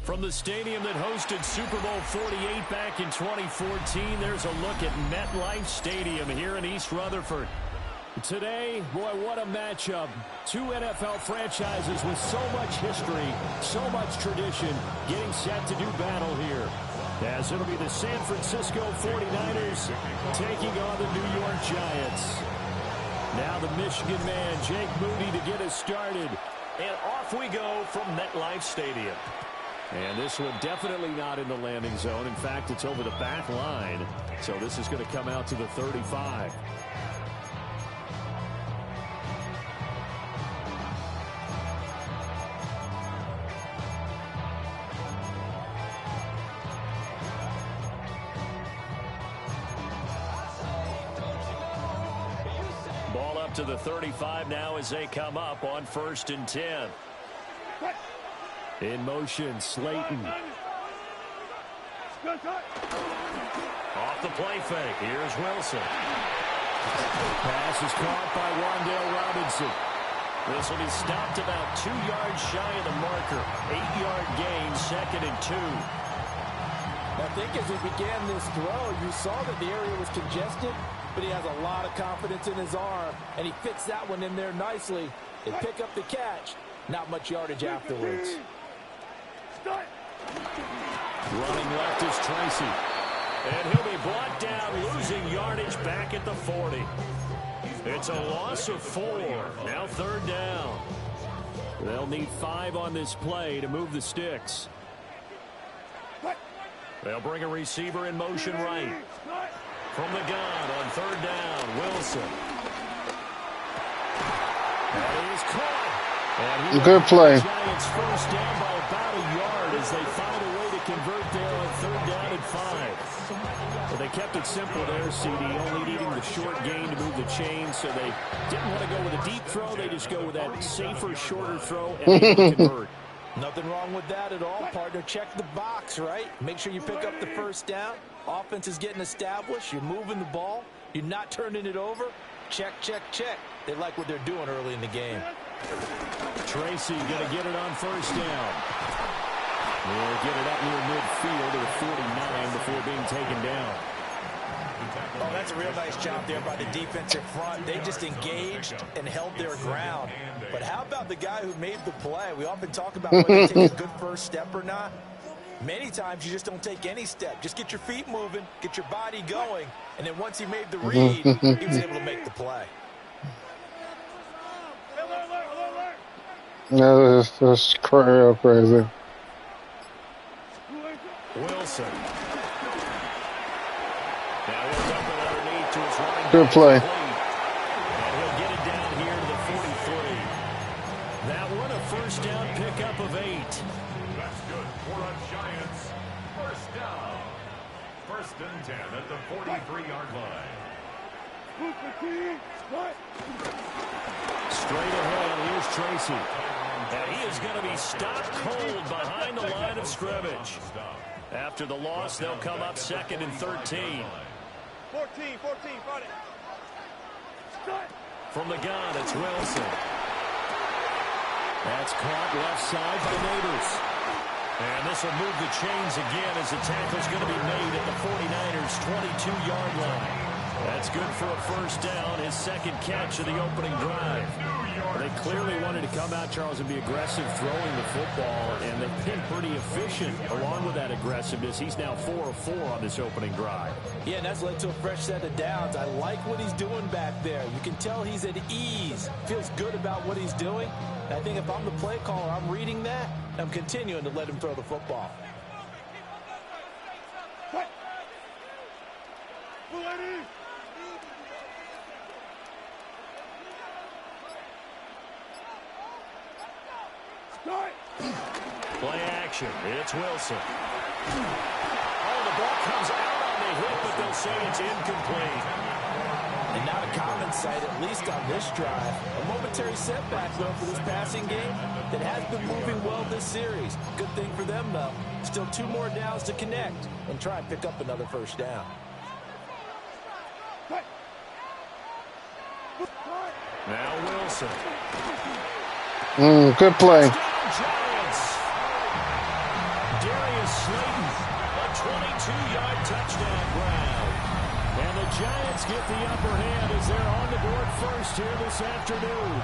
From the stadium that hosted Super Bowl 48 back in 2014, there's a look at MetLife Stadium here in East Rutherford. Today, boy, what a matchup. Two NFL franchises with so much history, so much tradition, getting set to do battle here. As it'll be the San Francisco 49ers taking on the New York Giants. Now the Michigan man, Jake Moody, to get us started. And off we go from MetLife Stadium. And this one definitely not in the landing zone. In fact, it's over the back line. So this is going to come out to the 35. Ball up to the 35 now as they come up on 1st and 10. In motion, Slayton. Off the play fake. Here's Wilson. Pass is caught by Wan'Dale Robinson. This will be stopped about 2 yards shy of the marker. 8-yard gain, 2nd and 2. I think as he began this throw, you saw that the area was congested, but he has a lot of confidence in his arm, and he fits that one in there nicely. They pick up the catch. Not much yardage afterwards. Running left is Tracy. And he'll be brought down, losing yardage back at the 40. It's a loss of 4. Now 3rd down. They'll need 5 on this play to move the sticks. They'll bring a receiver in motion right. From the gun on 3rd down, Wilson. That is caught. Good play. Giants first down by about a yard as they find a way to convert there on 3rd down and 5. Well, they kept it simple there, CD, only needing the short gain to move the chain, so they didn't want to go with a deep throw. They just go with that safer, shorter throw and able to convert. Nothing wrong with that at all, partner. Check the box, right? Make sure you pick up the first down. Offense is getting established. You're moving the ball. You're not turning it over. Check, check, check. They like what they're doing early in the game. Tracy going to get it on 1st down. They'll get it up near midfield to the 49 before being taken down. Oh, that's a real nice job there by the defensive front. They just engaged and held their ground. But how about the guy who made the play? We often talk about whether to take a good first step or not. Many times you just don't take any step. Just get your feet moving, get your body going, and then once he made the read, he was able to make the play. No, that's crazy. Wilson. Now he'll dump it underneath to his running back. Good play. And he'll get it down here to the 43. That one a 1st down pickup of 8. That's good for a Giants. 1st down. 1st and 10 at the 43-yard line. Straight ahead, here's Tracy. And he is going to be stopped cold behind the line of scrimmage. After the loss, they'll come up 2nd and 13. 14, fight it. From the gun, it's Wilson. That's caught left side by Neighbors. And this will move the chains again as the tackle's going to be made at the 49ers' 22-yard line. That's good for a 1st down, his 2nd catch of the opening drive. They clearly wanted to come out, Charles, and be aggressive throwing the football, and they've been pretty efficient along with that aggressiveness. He's now 4 of 4 on this opening drive. Yeah, and that's led to a fresh set of downs. I like what he's doing back there. You can tell he's at ease, feels good about what he's doing. And I think if I'm the play caller, I'm reading that, I'm continuing to let him throw the football. Play action. It's Wilson. Oh, the ball comes out on the hit, but they'll say it's incomplete. And not a common sight, at least on this drive. A momentary setback, though, for this passing game that has been moving well this series. Good thing for them, though. Still 2 more downs to connect and try and pick up another 1st down. Now Wilson. Good play. afternoon.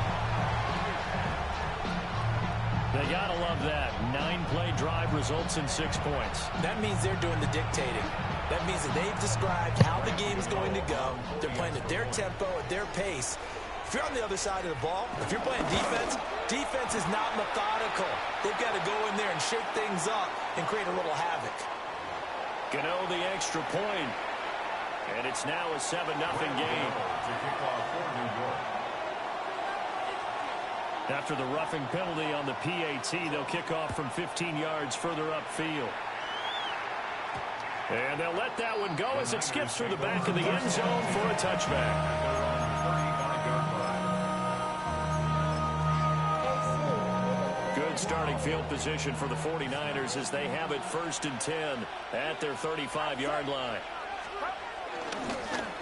They gotta love that. 9-play drive results in 6 points. That means they're doing the dictating. That means that they've described how the game is going to go. They're playing at their tempo, at their pace. If you're on the other side of the ball, if you're playing defense, defense is not methodical. They've got to go in there and shake things up and create a little havoc. Gano the extra point. And it's now a 7-0 game. After the roughing penalty on the PAT, they'll kick off from 15 yards further upfield. And they'll let that one go as it skips through the back of the end zone for a touchback. Good starting field position for the 49ers as they have it 1st and 10 at their 35-yard line.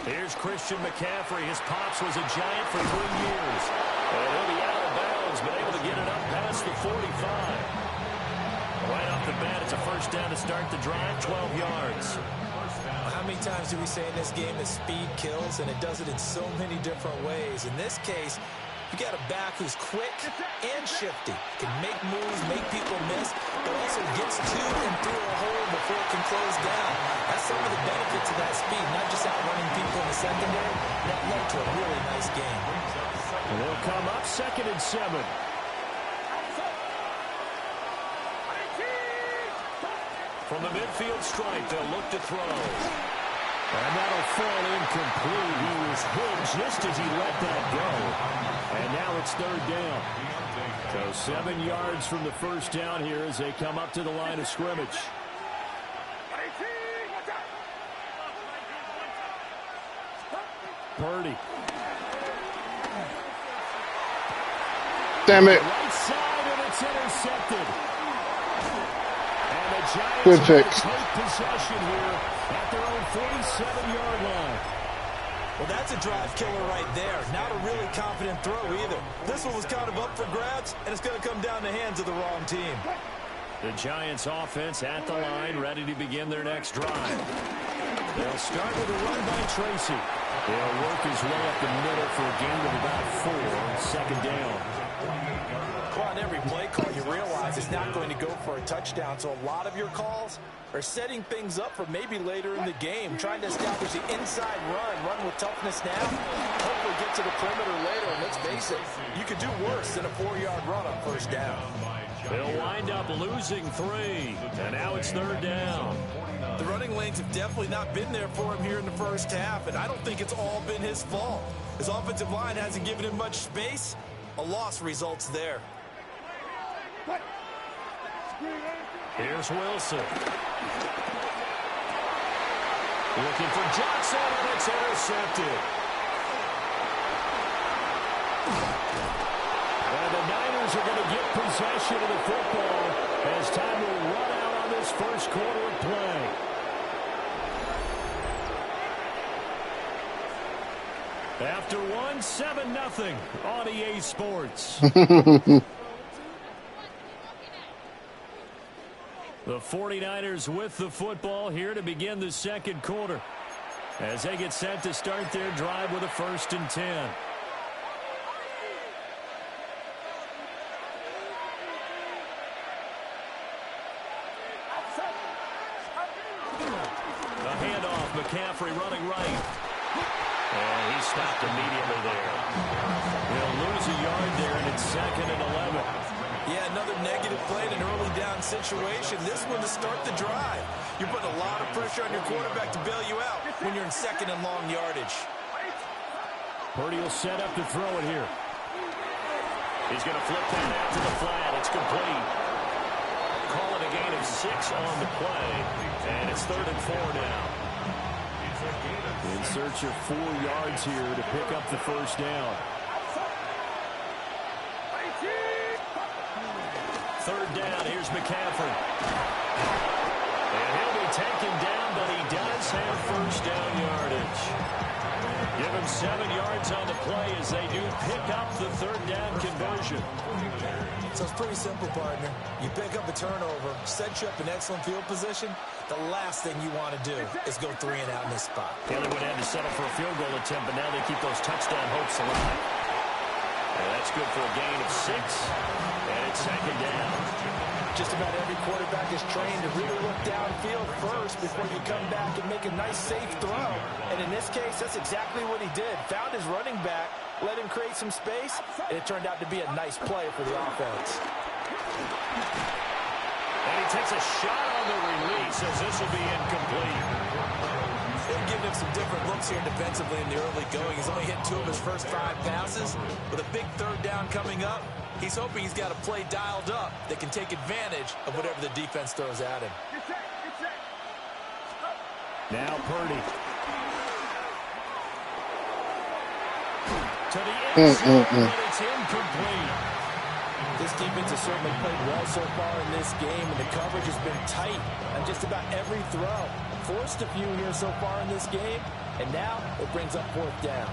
Here's Christian McCaffrey. His pops was a Giant for 3 years. And he'll be out of bounds, but able to get it up past the 45. Right off the bat, it's a first down to start the drive, 12 yards. How many times do we say in this game that speed kills, and it does it in so many different ways? In this case, you got a back who's quick and shifty, can make moves, make people miss, but also gets to and through a hole before it can close down. That's some of the benefits of that speed, not just outrunning people in the secondary. That led to a really nice game. And they'll come up 2nd and 7. From the midfield stripe, they'll look to throw. And that'll fall incomplete. He was hit just as he let that go. And now it's 3rd down. So 7 yards from the first down here as they come up to the line of scrimmage. Purdy. Damn it. Right side, and it's intercepted. And the Giants Good pick. take possession here at their own 47-yard line. Well, that's a drive killer right there. Not a really confident throw either. This one was kind of up for grabs, and it's going to come down the hands of the wrong team. The Giants offense at the line, ready to begin their next drive. They'll start with a run by Tracy. They'll work his way up the middle for a gain of about 4, 2nd down. Well, on every play call, you realize it's not going to go for a touchdown, so a lot of your calls are setting things up for maybe later in the game, trying to establish the inside run with toughness now, hopefully get to the perimeter later, and let's face it, you could do worse than a 4-yard run on 1st down. They'll wind up losing 3, and now it's 3rd down. The running lanes have definitely not been there for him here in the first half, and I don't think it's all been his fault. His offensive line hasn't given him much space. A loss results there. Here's Wilson. Looking for Johnson, and it's intercepted. And the Niners are going to get possession of the football as time will run out on this first quarter of play. After 7-0 on EA Sports. The 49ers with the football here to begin the second quarter as they get set to start their drive with a 1st and 10. The handoff, McCaffrey running right. And he stopped immediately there. He'll lose a yard there, and it's 2nd and 11. Yeah, another negative play in an early down situation. This one to start the drive. You're putting a lot of pressure on your quarterback to bail you out when you're in 2nd and long yardage. Purdy will set up to throw it here. He's going to flip that out to the flat. It's complete. Call it a gain of 6 on the play. And it's 3rd and 4 now. In search of 4 yards here to pick up the first down. 3rd down, here's McCaffrey. And he'll be taken down, but he does have first down yardage. Give him 7 yards on the play as they do pick up the 3rd down conversion. So it's pretty simple, partner. You pick up a turnover, set you up in excellent field position. The last thing you want to do is go 3 and out in this spot. Taylor would have to settle for a field goal attempt, but now they keep those touchdown hopes alive. And that's good for a gain of 6. And it's second down. Just about every quarterback is trained to really look downfield first before you come back and make a nice, safe throw. And in this case, that's exactly what he did. Found his running back, let him create some space, and it turned out to be a nice play for the offense. And he takes a shot on the release as this will be incomplete. They've given him some different looks here defensively in the early going. He's only hit 2 of his first 5 passes. With a big third down coming up, he's hoping he's got a play dialed up that can take advantage of whatever the defense throws at him. Now Purdy. To the end zone, but it's incomplete. This defense has certainly played well so far in this game, and the coverage has been tight on just about every throw. Forced a few here so far in this game, and now it brings up 4th down.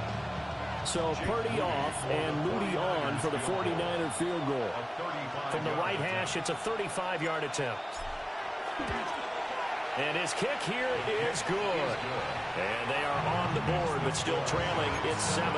So Purdy off and Moody on for the 49er field goal. From the right hash, it's a 35-yard attempt. And his kick here is good. And they are on the board, but still trailing. It's 7-3.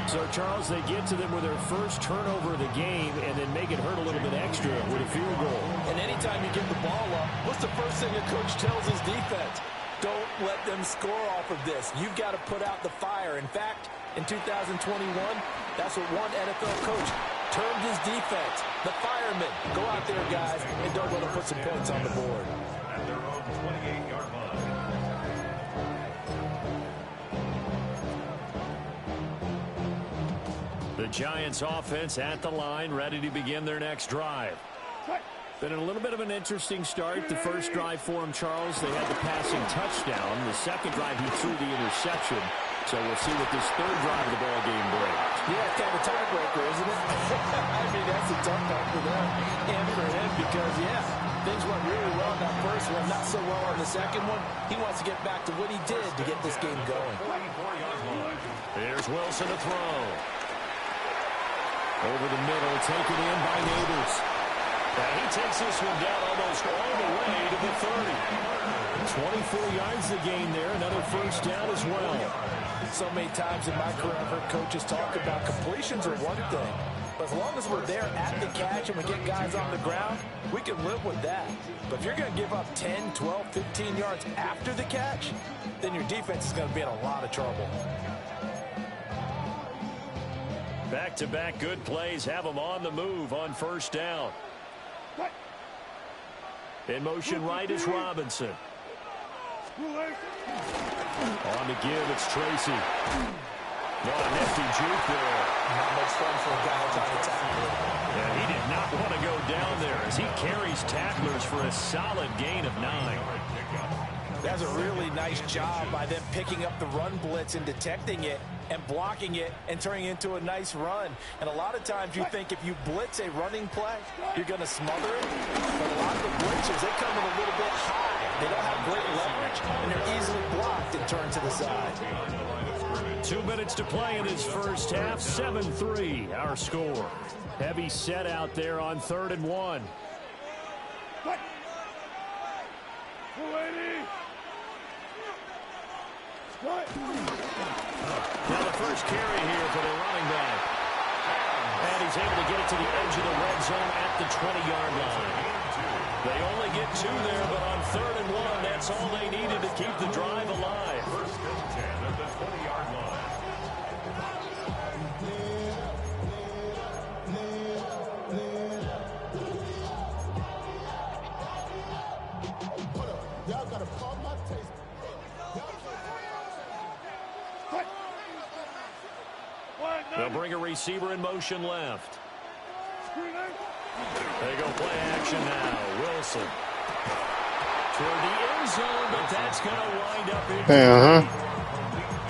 So, Charles, they get to them with their first turnover of the game and then make it hurt a little bit extra with a field goal. And anytime you give the ball up, what's the first thing a coach tells his defense? Don't let them score off of this. You've got to put out the fire. In fact, in 2021, that's what one NFL coach termed his defense. The firemen. Go out there, guys, and don't let them put some points on the board. At their own 28-yard line. The Giants offense at the line, ready to begin their next drive. Been a little bit of an interesting start. The first drive for him, Charles, they had the passing touchdown. The second drive, he threw the interception. So we'll see what this third drive of the ball game brings. Yeah, it's kind of a tiebreaker, isn't it? I mean, that's a tough one for them and for him because, yeah, things went really well in that first one, not so well on the second one. He wants to get back to what he did to get this game going. Here's Wilson to throw. Over the middle, taken in by Neighbors. And he takes this one down almost all the way to the 30. 24 yards the gain there, another first down as well. So many times in my career, I've heard coaches talk about completions are one thing. But as long as we're there at the catch and we get guys on the ground, we can live with that. But if you're going to give up 10, 12, 15 yards after the catch, then your defense is going to be in a lot of trouble. Back-to-back good plays have them on the move on first down. In motion right is Robinson. On to give, it's Tracy. What a nifty juke there. Not much fun for a guy trying to tackle. Yeah, he did not want to go down there as he carries tacklers for a solid gain of 9. That's a really nice job by them picking up the run blitz and detecting it and blocking it and turning it into a nice run. And a lot of times you think if you blitz a running play, you're going to smother it. But a lot of the blitzers, they come in a little bit high. They don't have great leverage, and they're easily blocked and turned to the side. 2 minutes to play in this first half. 7-3, our score. Heavy set out there on 3rd and 1. Now the first carry here for the running back. And he's able to get it to the edge of the red zone at the 20-yard line. They only get 2 there, but on 3rd and 1, that's all they needed to keep the drive alive. First and 10 at the 20-yard line. Y'all gotta calm my taste. They'll bring a receiver in motion left. They go play action now. Wilson. Toward the end zone, but that's going to wind up in.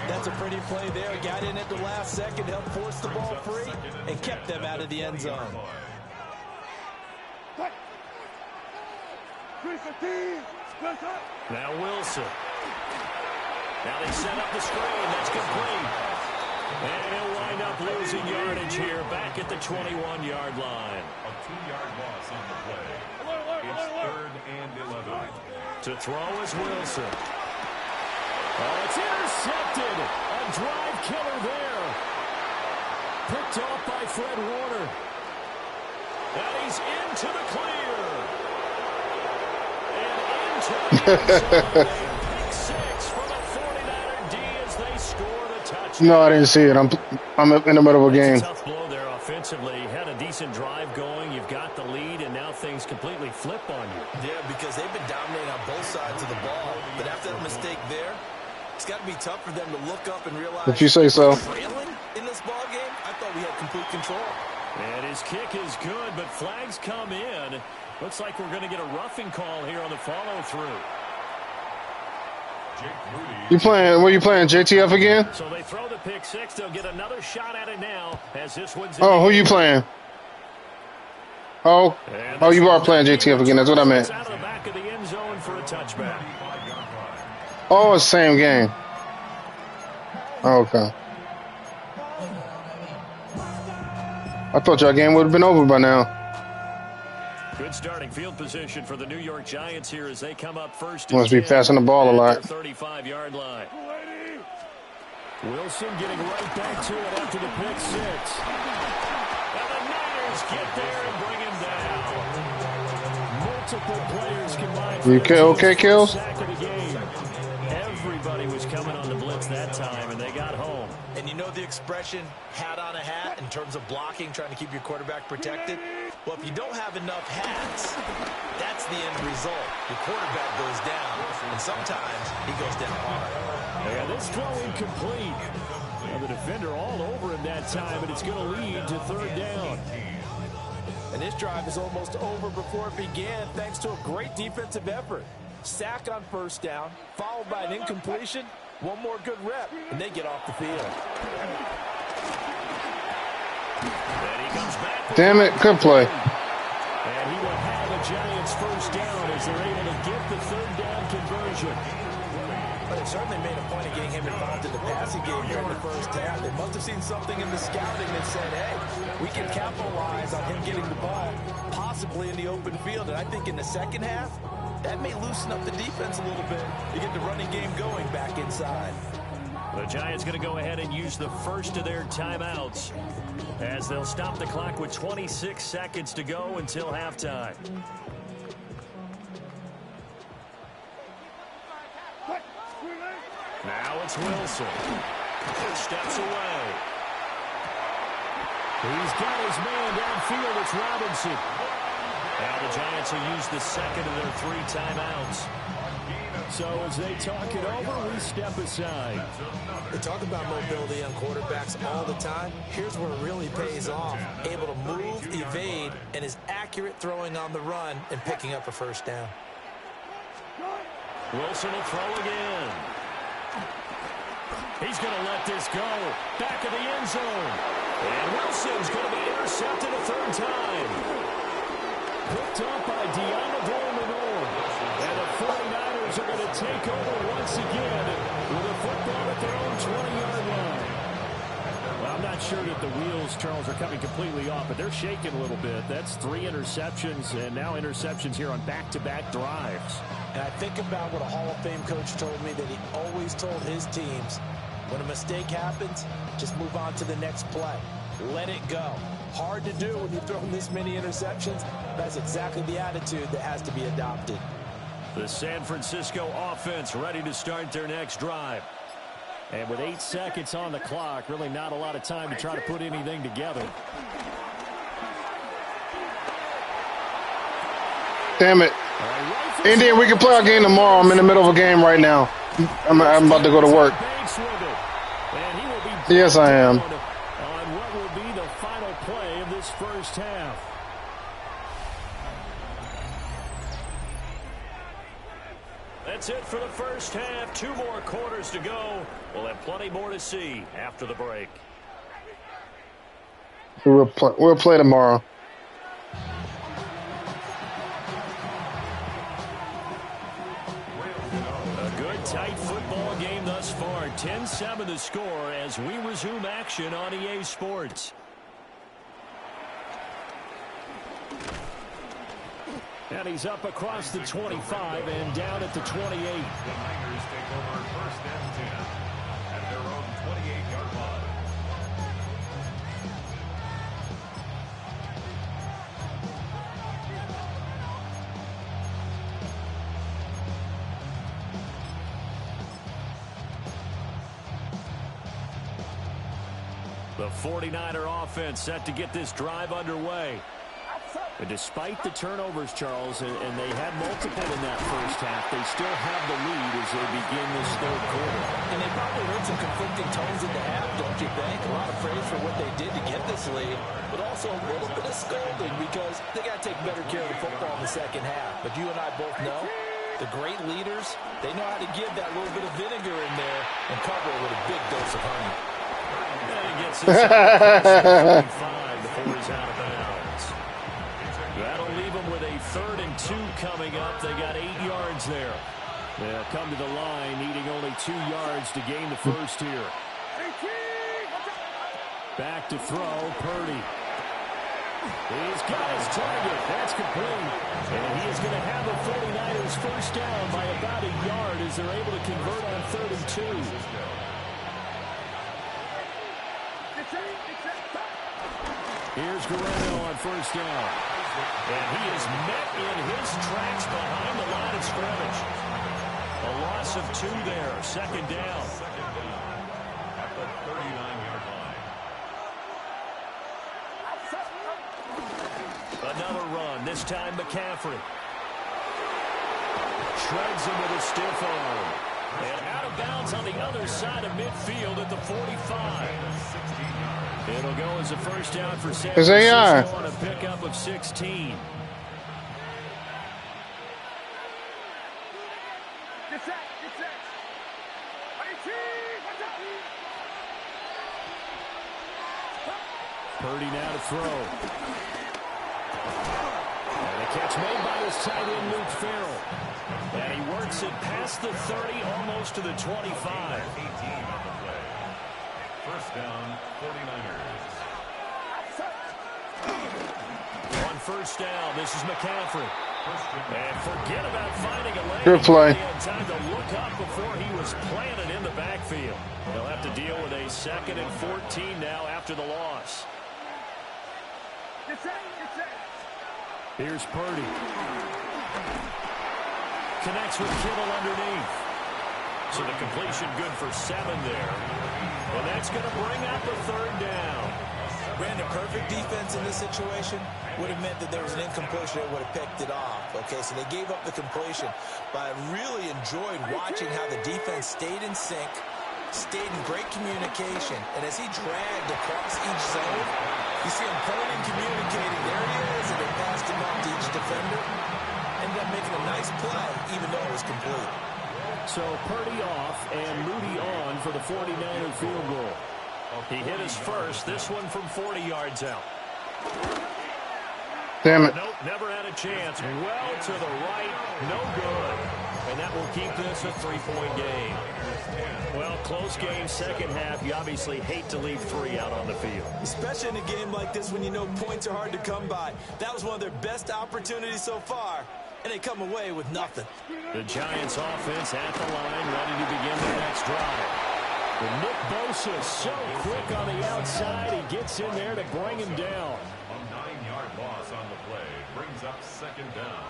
That's a pretty play there. Got in at the last second, helped force the ball free, and kept them out of the end zone. Now Wilson. Now they set up the screen. That's complete. And he'll wind up losing yardage here back at the 21-yard line. A 2-yard loss on the play. It's 3rd and 11. To throw is Wilson. Oh, it's intercepted. A drive killer there. Picked off by Fred Warner. And he's into the clear. And into the end zone. Pick six for the 49er D as they score the touchdown. No, I didn't see it. I'm in the middle of a game. It's a tough blow there offensively. Had a decent drive going. You've got the lead, and now things completely flip on you. Yeah, because they've been dominating on both sides of the ball. But after that mistake there, it's got to be tough for them to look up and realize. If you say so. Trailing in this ball game, I thought we had complete control. And his kick is good, but flags come in. Looks like we're going to get a roughing call here on the follow-through. You playing? Were you playing JTF again? So they throw the pick six. They'll get another shot at it now as this one's. Oh, who you playing? Oh, you are playing JTF again. That's what I meant. Out of the back of the end zone for a touchback. Oh, it's the same game. Oh, okay. I thought your game would have been over by now. Good starting field position for the New York Giants here as they come up first. Must be passing the ball a lot. 35-yard line. Wilson getting right back to it after the pick six. And the Niners get there and bring him down. Multiple players combined. You okay, Kills? Sack of the game. Everybody was coming on the blitz that time, and they got home. And you know the expression, hat on a hat, in terms of blocking, trying to keep your quarterback protected? Well, if you don't have enough hats, that's the end result. Your quarterback goes down, and sometimes he goes down hard. Yeah, this throw incomplete. And the defender all over him that time, and it's going to lead to third down. And this drive is almost over before it began, thanks to a great defensive effort. Sack on first down, followed by an incompletion. One more good rep, and they get off the field. And he comes back. Damn it, good play. And he will have the Giants first down as they're able to get the third down conversion. But it certainly made a point of getting him involved in the passing game here in the first half. They must have seen something in the scouting that said, hey, we can capitalize on him getting the ball, possibly in the open field. And I think in the second half, that may loosen up the defense a little bit to get the running game going back inside. The Giants going to go ahead and use the first of their timeouts as they'll stop the clock with 26 seconds to go until halftime. Now it's Wilson. Steps away. He's got his man downfield. It's Robinson. Now the Giants will use the second of their 3 timeouts. So as they talk it over, we step aside. They talk about mobility on quarterbacks all the time. Here's where it really pays off. Able to move, evade, and is accurate throwing on the run and picking up a first down. Wilson will throw again. He's going to let this go. Back of the end zone. And Wilson's going to be intercepted a third time. Picked up by Deommodore Lenoir. And the 49ers are going to take over once again with a football at their own 20-yard line. Well, I'm not sure that the wheels, Charles, are coming completely off, but they're shaking a little bit. That's 3 interceptions, and now interceptions here on back-to-back drives. And I think about what a Hall of Fame coach told me that he always told his teams, when a mistake happens, just move on to the next play. Let it go. Hard to do when you're throwing this many interceptions. That's exactly the attitude that has to be adopted. The San Francisco offense ready to start their next drive. And with 8 seconds on the clock, really not a lot of time to try to put anything together. Damn it. Indian, we can play our game tomorrow. I'm in the middle of a game right now. I'm about to go to work. Yes, I am. On what will be the final play of this first half. That's it for the first half. 2 more quarters to go. We'll have plenty more to see after the break. We'll play tomorrow. A good, tight football game thus far. 10-7 the score as we resume action on EA Sports. And he's up across the 25 and down at the 28. The Niners take over first and 10 at their own 28-yard line. The 49er offense set to get this drive underway. And despite the turnovers, Charles, and they had multiple in that first half, they still have the lead as they begin this third quarter. And they probably heard some conflicting tones in the half, don't you think? A lot of praise for what they did to get this lead, but also a little bit of scolding because they got to take better care of the football in the second half. But you and I both know the great leaders, they know how to give that little bit of vinegar in there and cover it with a big dose of honey. And he gets inside 25 before he's out of bounds. That'll leave them with a 3rd and 2 coming up. They got 8 yards there. They'll come to the line needing only 2 yards to gain the first here. Back to throw, Purdy. He's got his target. That's complete. And he is going to have the 49ers first down by about a yard as they're able to convert on 3rd and 2. Here's Guerrero on first down. And he is met in his tracks behind the line of scrimmage. A loss of 2 there. 2nd down. At the 39-yard line. Another run. This time McCaffrey. Shreds him with a stiff arm. And out of bounds on the other side of midfield at the 45. It'll go as a first down for San Francisco on a pickup of 16. Purdy now to throw. And a catch made by his tight end, Luke Farrell. And he works it past the 30, almost to the 25. 18 on the play. First down, 49ers. On first down, this is McCaffrey. And forget about finding a lane. Good play. He had time to look up before he was planted in the backfield. They'll have to deal with a 2nd and 14 now after the loss. Here's Purdy. Connects with Kittle underneath. So the completion good for 7 there. And that's going to bring up the 3rd down. Brandon, perfect defense in this situation would have meant that there was an incompletion that would have picked it off. Okay, so they gave up the completion. But I really enjoyed watching how the defense stayed in sync, stayed in great communication. And as he dragged across each zone, you see him pulling and communicating. There he is, and they passed him off to each defender. Ended up making a nice play, even though it was complete. So Purdy off and Moody on for the 49er field goal. He hit his first, this one from 40 yards out. Damn it. Nope, never had a chance. Well to the right, no good. And that will keep this a 3-point game. Well, close game, second half. You obviously hate to leave 3 out on the field. Especially in a game like this when you know points are hard to come by. That was one of their best opportunities so far, and they come away with nothing. The Giants offense at the line, ready to begin their next drive. And Nick Bosa so quick on the outside. He gets in there to bring him down. A 9-yard loss on the play brings up 2nd down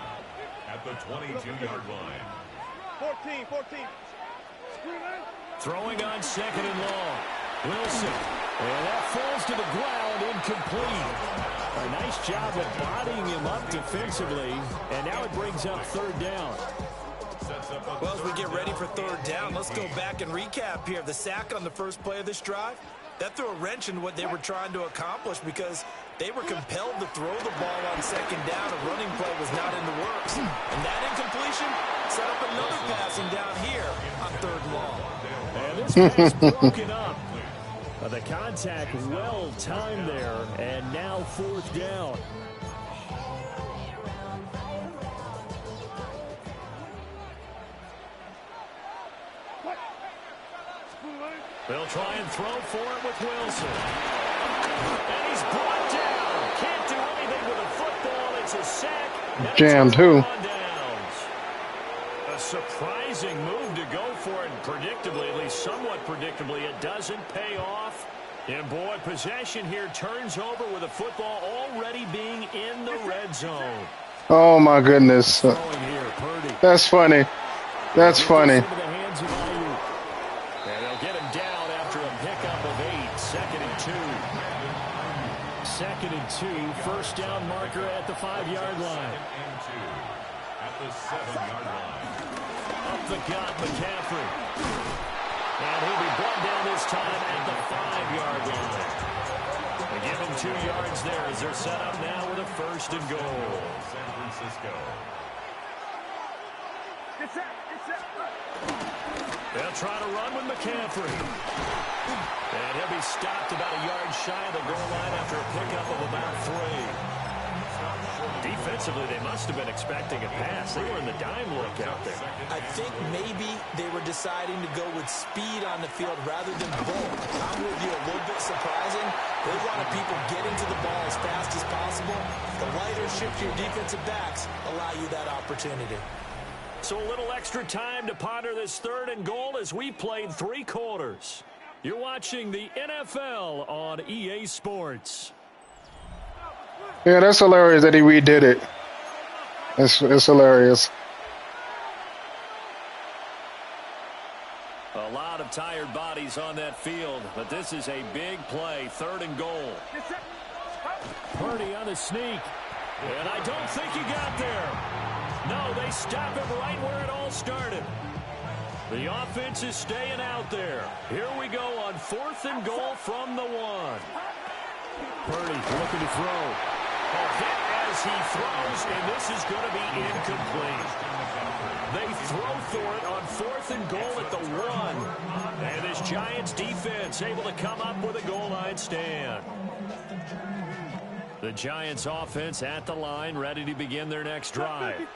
at the 22-yard line. 14. Throwing on 2nd and long. Wilson. And that falls to the ground, incomplete. A nice job of bodying him up defensively. And now it brings up 3rd down. Well, as we get ready for 3rd down, let's go back and recap here. The sack on the first play of this drive, that threw a wrench in what they were trying to accomplish because they were compelled to throw the ball on 2nd down. A running play was not in the works. And that incompletion set up another passing down here on 3rd and long. And this pass broken up. The contact well timed there, and now 4th down. They'll try and throw for it with Wilson. And he's brought down. Can't do anything with a football. It's a sack. Jammed who? A surprising move to go for it. Predictably, at least somewhat predictably, it doesn't pay off. And boy, possession here turns over with a football already being in the red zone. Oh my goodness. Throwing here, Purdy. That's funny. That's funny. Into the hands of Ayuk. And they'll get him down after a pickup of 8. 2nd and 2. 5-yard line. And 2 at the 7-yard line. Up the gut, McCaffrey. And he'll be brought down this time at the 5-yard line. They give him 2 yards there as they're set up now with a 1st and goal. San Francisco. They'll try to run with McCaffrey. And he'll be stopped about a yard shy of the goal line after a pickup of about 3. Defensively, they must have been expecting a pass. They were in the dime look out there. I think maybe they were deciding to go with speed on the field rather than bulk. I'm with you, a little bit surprising. They wanted people getting to the ball as fast as possible. The lighter shift to your defensive backs allow you that opportunity. So a little extra time to ponder this 3rd and goal as we played 3 quarters. You're watching the NFL on EA Sports. Yeah, that's hilarious that he redid it. It's hilarious. A lot of tired bodies on that field, but this is a big play, 3rd and goal. Purdy on the sneak, and I don't think he got there. No, they stop him right where it all started. The offense is staying out there. Here we go on 4th and goal from the 1. Purdy looking to throw. A hit as he throws, and this is going to be incomplete. They throw for it on 4th and goal at the 1. And this Giants defense able to come up with a goal line stand. The Giants offense at the line, ready to begin their next drive.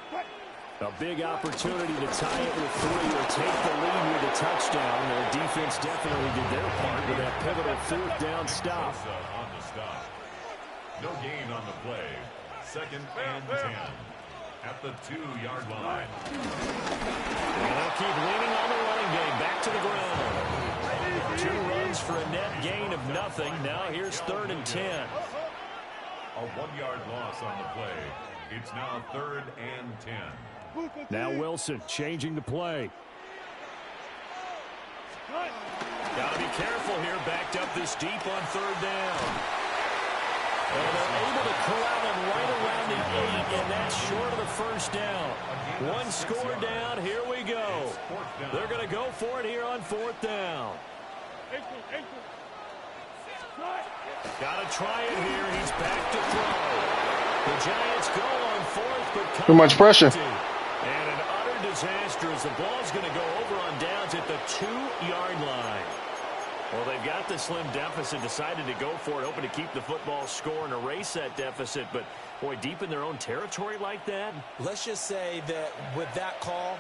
A big opportunity to tie it with 3 or take the lead with a touchdown. Their defense definitely did their part with that pivotal 4th down stop. On the stop. No gain on the play. 2nd and 10 at the 2-yard line. And they'll keep leaning on the running game. Back to the ground. 2 runs for a net gain of nothing. Now here's 3rd and 10. A 1-yard loss on the play. It's now 3rd and 10. Now Wilson changing the play. Got to be careful here. Backed up this deep on 3rd down. And they're able to corral him right around the 8, and that's short of the 1st down. 1 score down. Here we go. They're going to go for it here on 4th down. Got to try it here. He's back to throw. The Giants go on 4th, but Too much pressure. And an utter disaster as the ball's going to go over on downs at the 2-yard line. Well, they've got the slim deficit, decided to go for it, hoping to keep the football score and erase that deficit. But, boy, deep in their own territory like that. Let's just say that with that call,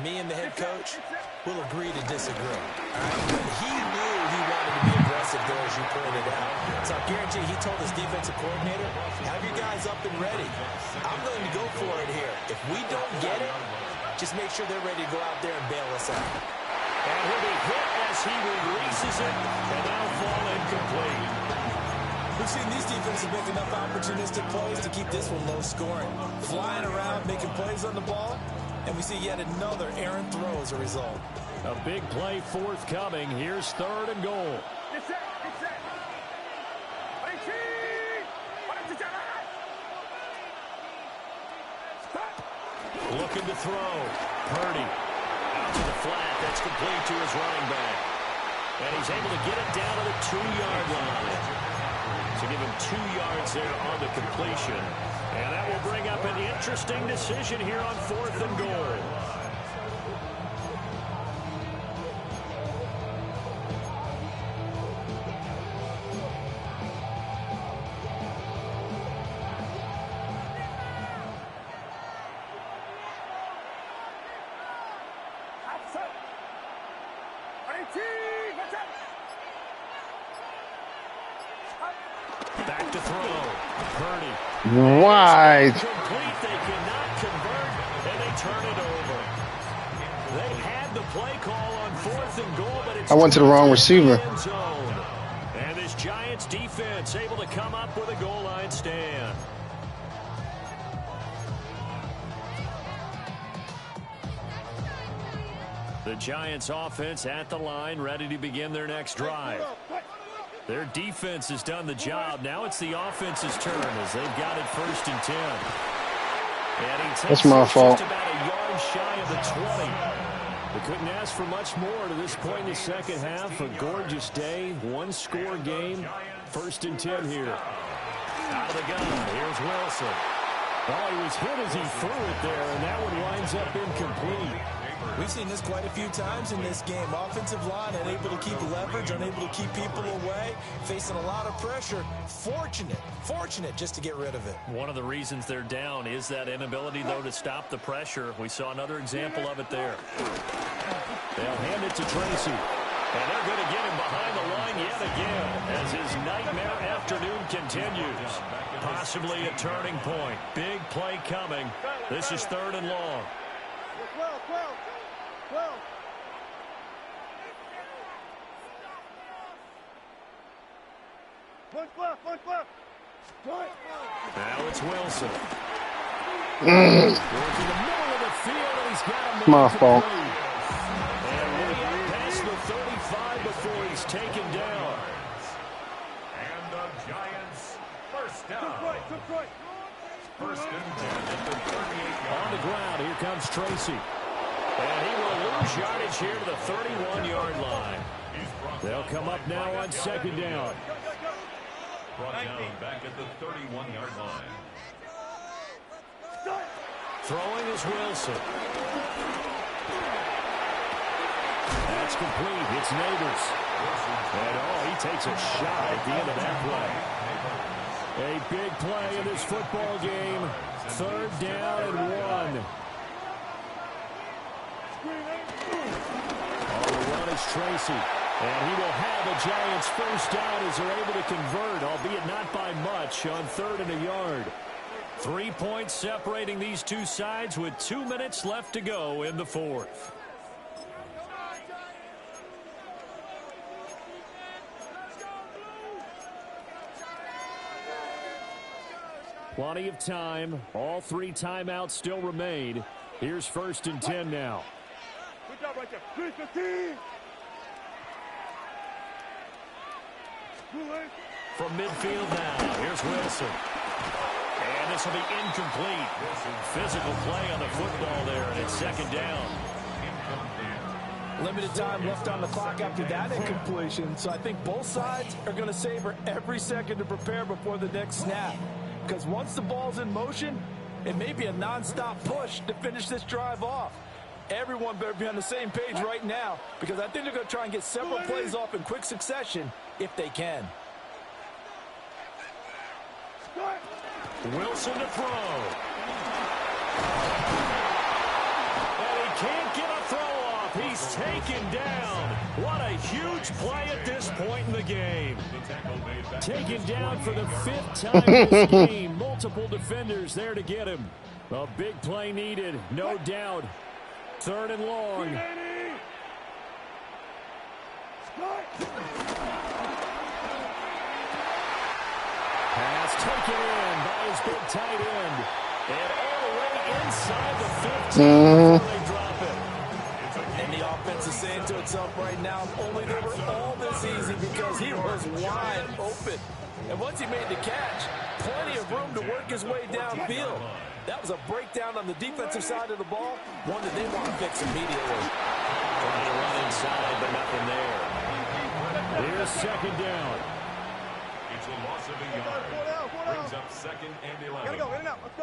me and the head coach will agree to disagree. All right? But he knew he wanted to be aggressive there, as you pointed out. So I guarantee he told his defensive coordinator, have your guys up and ready. I'm going to go for it here. If we don't get it, just make sure they're ready to go out there and bail us out. And he'll be hit as he releases it, and that'll fall incomplete. We've seen these defenses make enough opportunistic plays to keep this one low scoring. Flying around, making plays on the ball, and we see yet another errant throw as a result. A big play forthcoming. Here's 3rd and goal. Looking to throw. Purdy out to the flat. That's complete to his running back. And he's able to get it down to the 2-yard line. So give him 2 yards there on the completion. And that will bring up an interesting decision here on 4th and goal. Back to throw. Purdy. Wide. Complete. They cannot convert, and they turn it over. They had the play call on 4th and goal, but it's I went to the wrong receiver. end zone. And this Giants defense able to come up with a goal line stand. The Giants offense at the line, ready to begin their next drive. Their defense has done the job. Now it's the offense's turn as they've got it 1st and 10. And he takes That's my fault. just about a yard shy of the 20. They couldn't ask for much more to this point in the second half. A gorgeous day, one-score game. 1st and 10 here. Out of the gun, here's Wilson. Oh, he was hit as he threw it there, and that one winds up incomplete. We've seen this quite a few times in this game. Offensive line unable to keep leverage, unable to keep people away, facing a lot of pressure. Fortunate just to get rid of it. One of the reasons they're down is that inability, though, to stop the pressure. We saw another example of it there. They'll hand it to Tracy. And they're going to get him behind the line yet again as his nightmare afternoon continues. Possibly a turning point. Big play coming. This is 3rd and long. 12. Punch left. Now it's Wilson. Going to the middle of the field, and he's got a My fault. And past the 35 before he's taken down. And the Giants, 1st down. Took right. 1st and 10 at the 38-yard On the ground, here comes Tracy. And he will lose yardage here to the 31-yard line. They'll come up now on 2nd down. Brought down back at the 31-yard line. Throwing is Wilson. That's complete. It's Neighbors. And he takes a shot at the end of that play. A big play in this football game. 3rd down and 1. On the run is Tracy. And he will have a Giants 1st down as they're able to convert, albeit not by much, on 3rd and a yard. 3 points separating these two sides with 2 minutes left to go in the 4th. Plenty of time. All 3 timeouts still remain. Here's 1st and 10 now. Good job right there. 3-15. From midfield now, here's Wilson. And this will be incomplete. Physical play on the football there, and it's 2nd down. Limited time left on the clock after that incompletion, so I think both sides are going to savor every second to prepare before the next snap. Because once the ball's in motion, it may be a non-stop push to finish this drive off. Everyone better be on the same page right now, because I think they're going to try and get several plays off in quick succession if they can. Wilson to throw. And he can't get a throw off. He's taken down. What a huge play at this point in the game. Taken down for the 5th time this game. Multiple defenders there to get him. A big play needed, no doubt. 3rd and long. Pass taken in by his big tight end. And all the way inside the 15 before they drop it. And the offense is saying to itself right now, only they were all this easy because he was wide open. And once he made the catch, plenty of room to work his way downfield. That was a breakdown on the defensive side of the ball, one that they want to fix immediately. Trying to run inside, but nothing there. Here's 2nd down. It's a loss of a yard. Brings up 2nd and 11.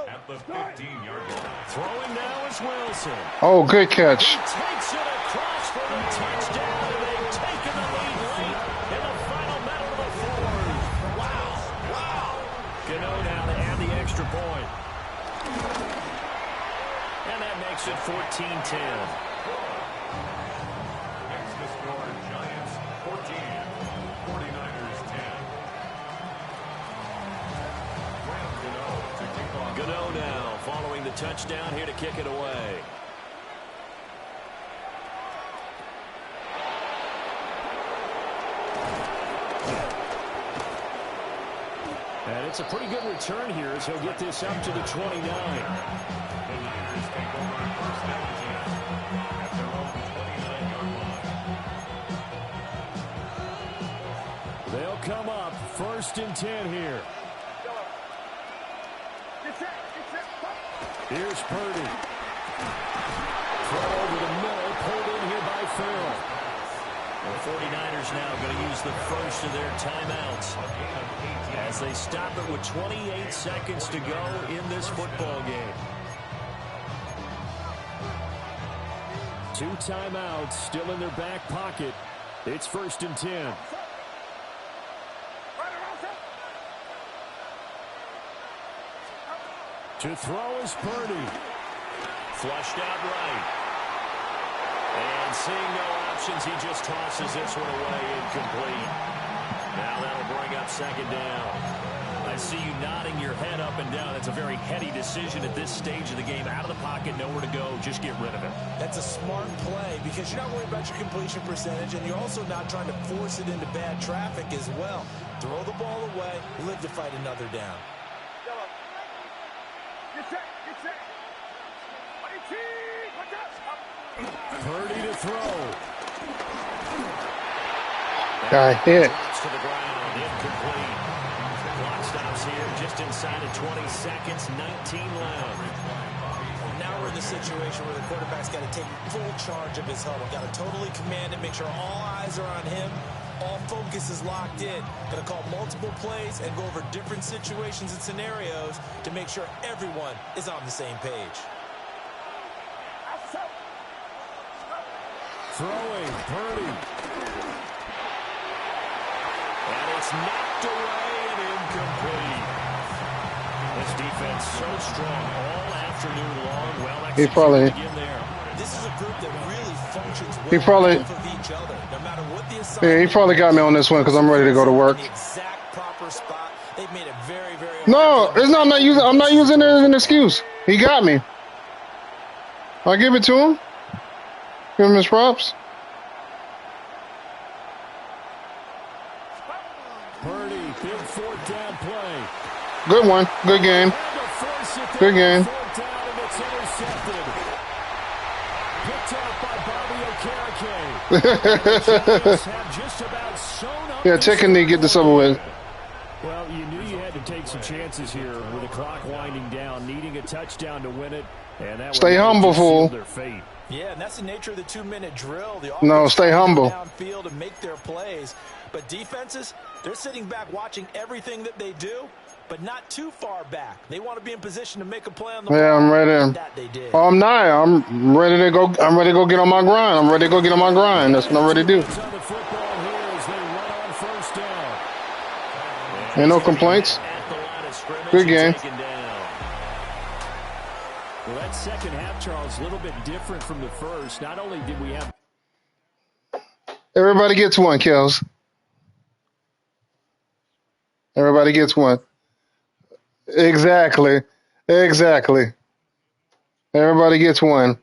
At the 15-yard line. Throwing now is Wilson. Oh, good catch. He takes it across for the touchdown, and they've taken the lead late in the final minute of the 4th. Wow. Gano now to add the extra point. And that makes it 14-10. Next to score, Giants 14, 49ers 10. Gano now following the touchdown here to kick it away. And it's a pretty good return here as he'll get this up to the 29. They'll come first and 10 here. Here's Purdy. Throw over the middle, pulled in here by Farrell. The 49ers now going to use the first of their timeouts as they stop it with 28 seconds to go in this football game. 2 timeouts still in their back pocket. It's first and 10. To throw is Purdy. Flushed out right. And seeing no options, he just tosses this one away incomplete. Now that'll bring up second down. I see you nodding your head up and down. It's a very heady decision at this stage of the game. Out of the pocket, nowhere to go. Just get rid of it. That's a smart play because you're not worried about your completion percentage, and you're also not trying to force it into bad traffic as well. Throw the ball away, live to fight another down. Purdy to throw. Got hit. Drops to the ground, incomplete. The clock stops here just inside of 20 seconds, 19 left. Now we're in the situation where the quarterback's got to take full charge of his huddle. Got to totally command it, make sure all eyes are on him. All focus is locked in. Going to call multiple plays and go over different situations and scenarios to make sure everyone is on the same page. Throwing, Purdy. And it's knocked away and incomplete. This defense so strong all afternoon long. Well executed again there. This is a group that really functions well He probably, off of each other. No matter what the assignment. yeah, he probably got me on this one because I'm ready to go to work. The exact proper spot. They've made it very, very No, it's not. I'm not using it as an excuse. He got me. I'll give it to him. Give him his props. Purdy, big fourth down play. Good one. Good game. Good game. Fourth down and it's intercepted. Picked out by Bobby Okereke. Have just about sewn up Yeah, taking to get this over with. Well, you knew you had to take some chances here with the clock winding down, needing a touchdown to win it. And that Stay humble, fool. their fate. Yeah, and that's the nature of the 2-minute drill. No, stay humble. Downfield and make their plays. But defenses, they're sitting back watching everything that they do, but not too far back. They want to be in position to make a play on the ball. Yeah, I'm ready. That they did. Oh, I'm not. I'm ready to go. I'm ready to go get on my grind. I'm ready to go get on my grind. That's what I'm ready to do. On the football here as they run on first down. Ain't no complaints. At the line of scrimmage, Good game. taken down. Well, that second half, Charles, a little bit different from the first. Not only did we have... Everybody gets one, Kels. Everybody gets one. Exactly. Exactly. Everybody gets one.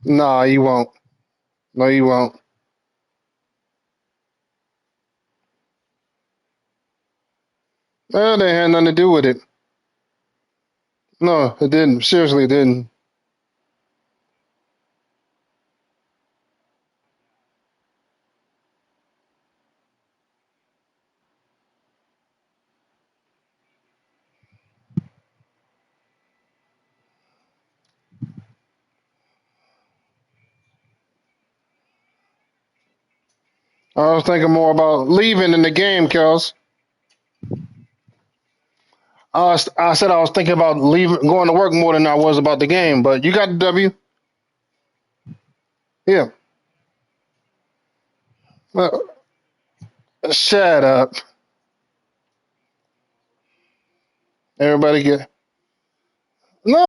Nah, you won't. No, you won't. Well, they had nothing to do with it. No, it didn't. Seriously, it didn't. I was thinking more about leaving in the game, Kels. I said I was thinking about leaving, going to work more than I was about the game, but you got the W. Yeah. Well, shut up. Everybody get. No.